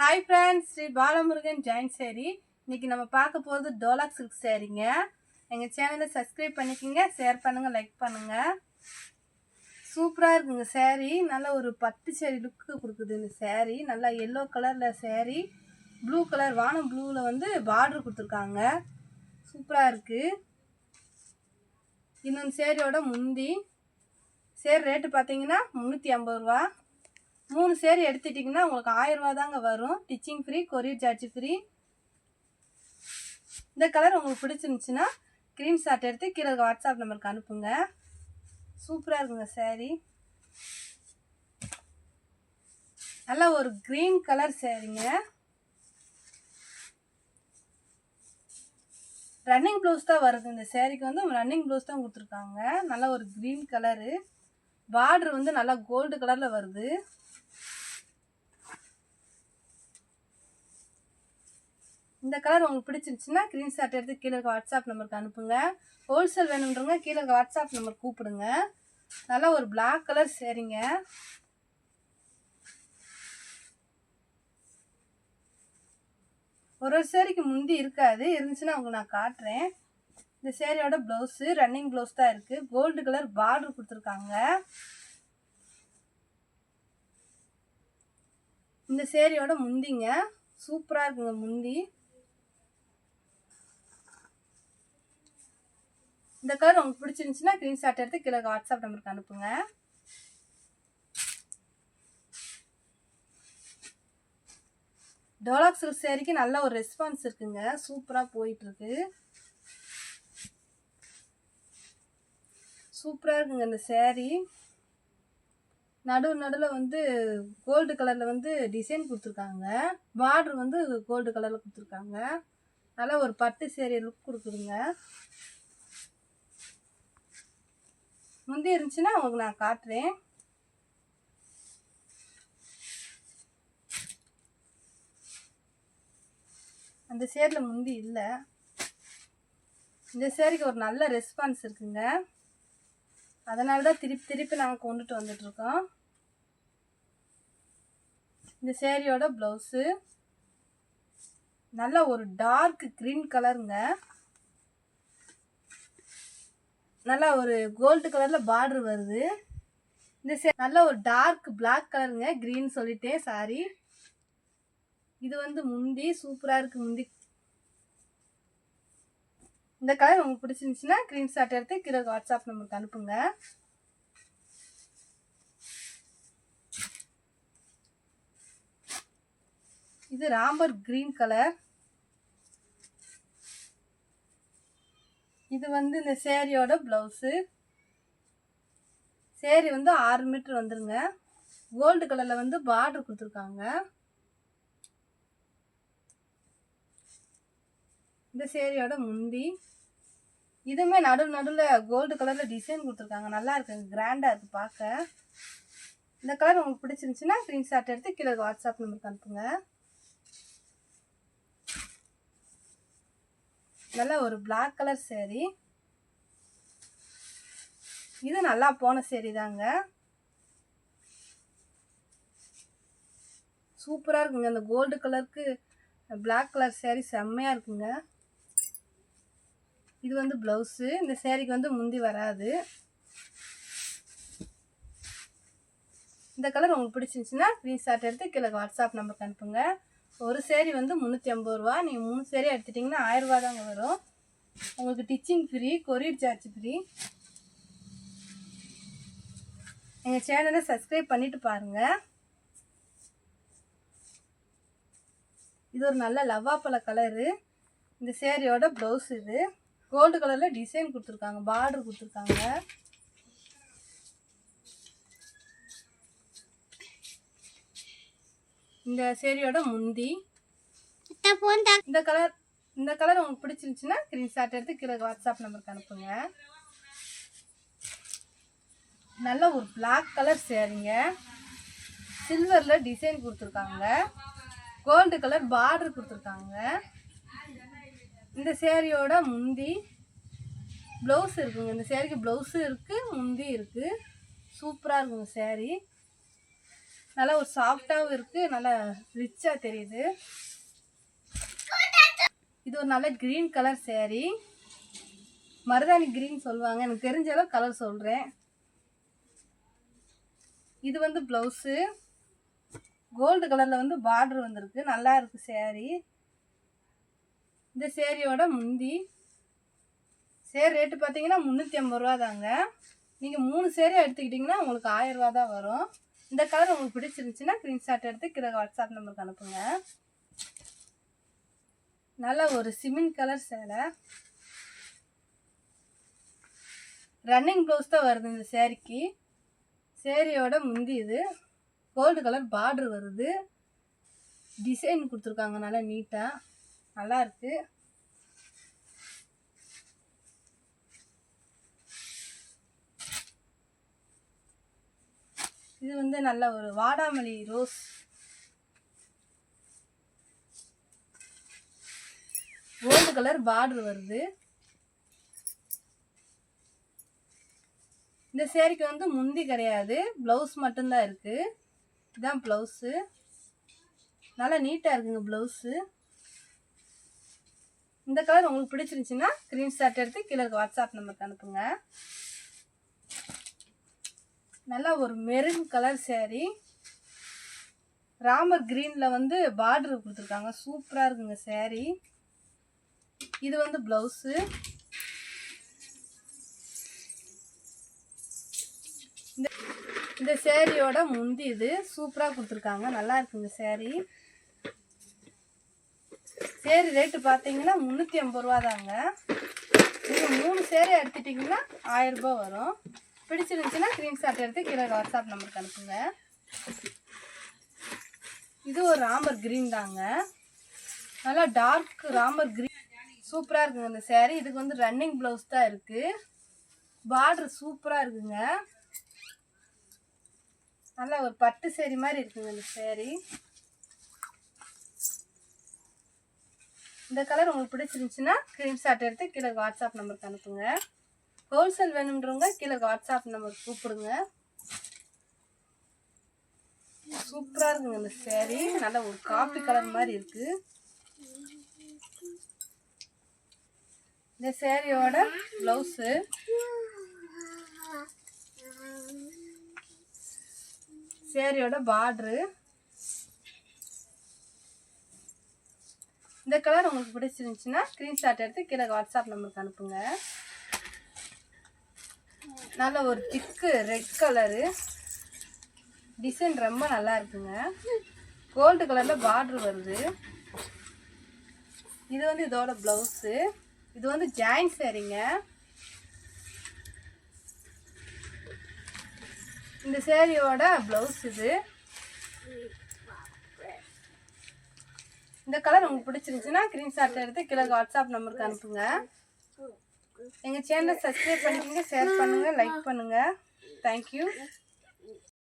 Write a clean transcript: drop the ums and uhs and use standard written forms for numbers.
Hi friends Shri Balamurugan Jain सारी इनकी நம்ம பார்க்க போறது டோலாக் சில்க் சாரீங்க எங்க சேனலை சப்ஸ்கிரைப் பண்ணிக்கங்க ஷேர் பண்ணுங்க லைக் பண்ணுங்க சூப்பரா இருக்குங்க சாரி நல்ல ஒரு பட்டு சாரி லுக் கொடுக்குது இந்த சாரி நல்ல yellow கலர்ல சாரி ப்ளூ கலர் வானம் ப்ளூல வந்து பார்டர் கொடுத்திருக்காங்க சூப்பரா இருக்கு இன்னொரு சாரியோட முந்தி சாரி ரேட் பாத்தீங்கன்னா 350 ரூபாய் மூணு சேரி எடுத்துட்டீங்கன்னா உங்களுக்கு 1000 ரூபாய் தாங்க வரும் stitching free courier charge free இந்த கலர் உங்களுக்கு பிடிச்சிருந்துச்சுனா ஸ்கிரீன்ஷாட் எடுத்து கீழ வாட்ஸ்அப் நம்பருக்கு அனுப்புங்க சூப்பரா இருக்குங்க சாரி நல்ல ஒரு கிரீன் கலர் சாரிங்க ரன்னிங் ப்ளவுஸ் தான் வருது இந்த சாரிக்கு வந்து ரன்னிங் ப்ளவுஸ் தான் கொடுத்துருக்காங்க நல்ல ஒரு கிரீன் கலரு பார்டர் வந்து நல்லா கோல்டு கலர்ல வருது இந்த கலர் உங்களுக்கு பிடிச்சிருச்சுனா ஸ்கிரீன்ஷாட் எடுத்து கீழ வாட்ஸ்அப் நம்பருக்கு அனுப்புங்க ஹோல்சேல் வேணும்ன்றவங்க கீழ வாட்ஸ்அப் நம்பர் கூப்பிடுங்க நல்ல ஒரு Black கலர் சாரிங்க ஒரு சாரிக்கு முந்தி இருக்காது இருந்துச்சுனா உங்களுக்கு நான் காட்றேன் இந்த சாரியோட ப்ளவுஸ் ரன்னிங் ப்ளவுஸ் தான் இருக்கு கோல்டு கலர் பார்டர் கொடுத்திருக்காங்க இந்த சாரியோட முந்திங்க சூப்பரா இருக்குங்க முந்தி இந்த கலர் உங்களுக்கு பிடிச்சிருந்துச்சுனா ஸ்கிரீன்ஷாட் எடுத்து கீழ வாட்ஸ்அப் நம்பருக்கு அனுப்புங்க டோலாக் சில்க் சாரிக்கு நல்ல ஒரு ரெஸ்பான்ஸ் இருக்குங்க சூப்பரா போயிட்டு இருக்கு சூப்பரா இருக்குங்க இந்த சாரி நடுவுல வந்து கோல்டு கலர்ல வந்து டிசைன் கொடுத்திருக்காங்க பார்டர் வந்து கோல்டு கலர்ல கொடுத்திருக்காங்க நல்ல ஒரு பட்டு சாரி லுக் கொடுக்குதுங்க முந்தி இருந்துச்சுன்னா உங்களுக்கு நான் காட்டுறேன் அந்த சேரில முந்தி இல்லை இந்த சேரிக்கு ஒரு நல்ல ரெஸ்பான்ஸ் இருக்குங்க அதனால தான் திருப்பி நாங்கள் கொண்டுட்டு வந்துட்டு இருக்கோம் இந்த சேரியோட ப்ளவுஸ் நல்ல ஒரு டார்க் கிரீன் கலருங்க நல்ல ஒரு கோல்டு கலர்ல பார்டர் வருது இந்த நல்ல ஒரு டார்க் Black கலருங்க கிரீன் சொல்லிட்டேன் சாரி இது வந்து முந்தி சூப்பரா இருக்கு முந்தி இந்த கலர் உங்களுக்கு பிடிச்சிருந்துச்சுன்னா ஸ்கிரீன்ஷாட் எடுத்து கீழ வாட்ஸ்அப் நம்பருக்கு அனுப்புங்க இது ராம்பர் கிரீன் கலர் இது வந்து இந்த சேரியோட ப்ளவுஸ் சேரி வந்து 6 மீட்டர் வந்துருங்க கோல்டு கலர்ல வந்து பார்டர் கொடுத்திருக்காங்க இந்த சேரியோட முந்தி இதுமே நடுவுல கோல்டு கலர்ல டிசைன் கொடுத்திருக்காங்க நல்லா இருக்கு கிராண்டா இருக்கு பார்க்க இந்த கலர் உங்களுக்கு பிடிச்சிருந்துச்சுன்னா ஸ்கிரீன்ஷாட் எடுத்து கீழ வாட்ஸ்அப் நம்பருக்கு அனுப்புங்க நல்ல ஒரு Black கலர் சாரி இது நல்லா போன சாரி தாங்க சூப்பரா இருக்குங்க இந்த கோல்டு கலருக்கு Black கலர் சாரி செம்மையா இருக்குங்க இது வந்து ப்ளவுஸ் இந்த சாரிக்கு வந்து முந்தி வராது இந்த கலர் உங்களுக்கு பிடிச்சிருந்துச்சுன்னா ஸ்கிரீன்ஷாட் எடுத்து கீழ வாட்ஸ்அப் நம்பருக்கு அனுப்புங்க ஒரு சேரி வந்து 350 ரூபாய் நீங்க 3 சேரி எடுத்துட்டீங்கன்னா 1000 ரூபாய் தாங்க வரும் உங்களுக்கு stitching free courier charge free எங்க சேனலை சப்ஸ்கிரைப் பண்ணிட்டு பாருங்க இது ஒரு நல்ல லவ்வாப்பழ கலரு இந்த சேரியோட ப்ளவுஸ் இது கோல்டு கலர்ல டிசைன் கொடுத்திருக்காங்க பார்டர் கொடுத்திருக்காங்க இந்த சேரியோட முந்தி இந்த கலர் உங்களுக்கு பிடிச்சிருந்துச்சுன்னா ஸ்கிரீன்ஷாட் எடுத்து கீழ வாட்ஸ்அப் நம்பருக்கு அனுப்புங்க நல்ல ஒரு Black கலர் சேரிங்க சில்வர்ல டிசைன் கொடுத்திருக்காங்க கோல்டு கலர் பார்டர் கொடுத்திருக்காங்க இந்த சேரியோட முந்தி ப்ளவுஸ் இருக்குங்க இந்த சேரிக்கு ப்ளவுஸ் இருக்கு முந்தி இருக்கு சூப்பரா இருக்குங்க சாரி நல்லா ஒரு சாஃப்டாகவும் இருக்குது, நல்லா ரிச்சாக தெரியுது. இது ஒரு நல்ல க்ரீன் கலர் saree, மருதாணி க்ரீன் சொல்லுவாங்க, எனக்கு தெரிஞ்ச அளவு கலர் சொல்கிறேன். இது வந்து ப்ளவுஸு கோல்டு கலரில் வந்து பார்டர் வந்திருக்கு, நல்லா இருக்குது saree. இந்த சேரீயோட முந்தி சேரீ ரேட்டு பார்த்தீங்கன்னா 350 ரூபா தாங்க. நீங்கள் 3 சேரீ எடுத்துக்கிட்டிங்கன்னா உங்களுக்கு 1000 ரூபா தான் வரும். இந்த கலர் உங்களுக்கு பிடிச்சிருந்துச்சின்னா ஸ்க்ரீன்ஷாட் எடுத்து கீழே வாட்ஸ்அப் நம்பருக்கு அனுப்புங்க. நல்லா ஒரு சிமெண்ட் கலர் சேலை, ரன்னிங் ப்ளவுஸ் தான் வருது இந்த சேரீக்கு. சேரீயோட முந்தி இது கோல்டு கலர் பார்டர் வருது, டிசைன் கொடுத்துருக்காங்க நல்லா நீட்டாக, நல்லா இருக்கு. இது வந்து நல்ல ஒரு வாடாமல்லி ரோஸ், கோல்டு கலர் பார்டர் வருது. இந்த சேரீக்கு வந்து முந்தி கிடையாது, ப்ளவுஸ் மட்டும்தான் இருக்குது. இதுதான் ப்ளவுஸு, நல்லா நீட்டாக இருக்குங்க ப்ளவுஸு. இந்த கலர் உங்களுக்கு பிடிச்சிருந்துச்சின்னா ஸ்க்ரீன்ஷாட் எடுத்து கீழே வாட்ஸ்அப் நம்பருக்கு அனுப்புங்க. நல்லா ஒரு மெரூன் கலர் saree, ராமர் க்ரீனில் வந்து பார்டர் கொடுத்துருக்காங்க, சூப்பராக இருக்குங்க saree. இது வந்து ப்ளவுஸு. இந்த சேரீயோட முந்தி இது சூப்பராக கொடுத்துருக்காங்க, நல்லா இருக்குங்க saree. சேரீ ரேட்டு பார்த்தீங்கன்னா 350 ரூபா தாங்க. நீங்கள் 3 சேரீ எடுத்துட்டிங்கன்னா 1000 ரூபா வரும். பிடிச்சிருந்துச்சின்னா ஸ்க்ரீன்ஷாட் எடுத்து கீழே வாட்ஸ்அப் நம்பருக்கு அனுப்புங்க. இது ஒரு ராமர் க்ரீன் தாங்க, நல்லா டார்க் ராமர் க்ரீன், சூப்பராக இருக்குங்க இந்த saree. இதுக்கு வந்து ரன்னிங் ப்ளவுஸ் தான் இருக்குது, பார்டர் சூப்பராக இருக்குங்க, நல்லா ஒரு பட்டு saree மாதிரி இருக்குங்க இந்த saree. இந்த கலர் உங்களுக்கு பிடிச்சிருந்துச்சின்னா ஸ்க்ரீன்ஷாட் எடுத்து கீழே வாட்ஸ்அப் நம்பருக்கு அனுப்புங்க. ஹோல்சேல் வேணுன்றவங்க கீழே வாட்ஸ்அப் நம்பருக்கு கூப்பிடுங்க. சூப்பராக இருக்குங்க இந்த saree, நல்ல ஒரு காப்பி கலர் மாதிரி இருக்குது. இந்த சேரீயோட ப்ளவுஸு, சேரீயோட பார்டரு. இந்த கலர் உங்களுக்கு பிடிச்சிருந்துச்சின்னா ஸ்க்ரீன்ஷாட் எடுத்து கீழே வாட்ஸ்அப் நம்பருக்கு அனுப்புங்க. நல்ல ஒரு திக்கு ரெட் கலரு, டிசைன் ரொம்ப நல்லா இருக்குங்க, கோல்டு கலரில் பார்டர் வருது. இது வந்து இதோட ப்ளவுஸு, இது வந்து ஜாயின் சாரீங்க. இந்த சேரீயோட ப்ளவுஸ் இது. இந்த கலர் உங்களுக்கு பிடிச்சிருந்துச்சுன்னா ஸ்க்ரீன்ஷாட் எடுத்து கீழே வாட்ஸ்அப் நம்பருக்கு அனுப்புங்க. எங்கள் சேனலை சப்ஸ்கிரைப் பண்ணிக்கோங்க, ஷேர் பண்ணுங்கள், லைக் பண்ணுங்கள். தேங்க்யூ.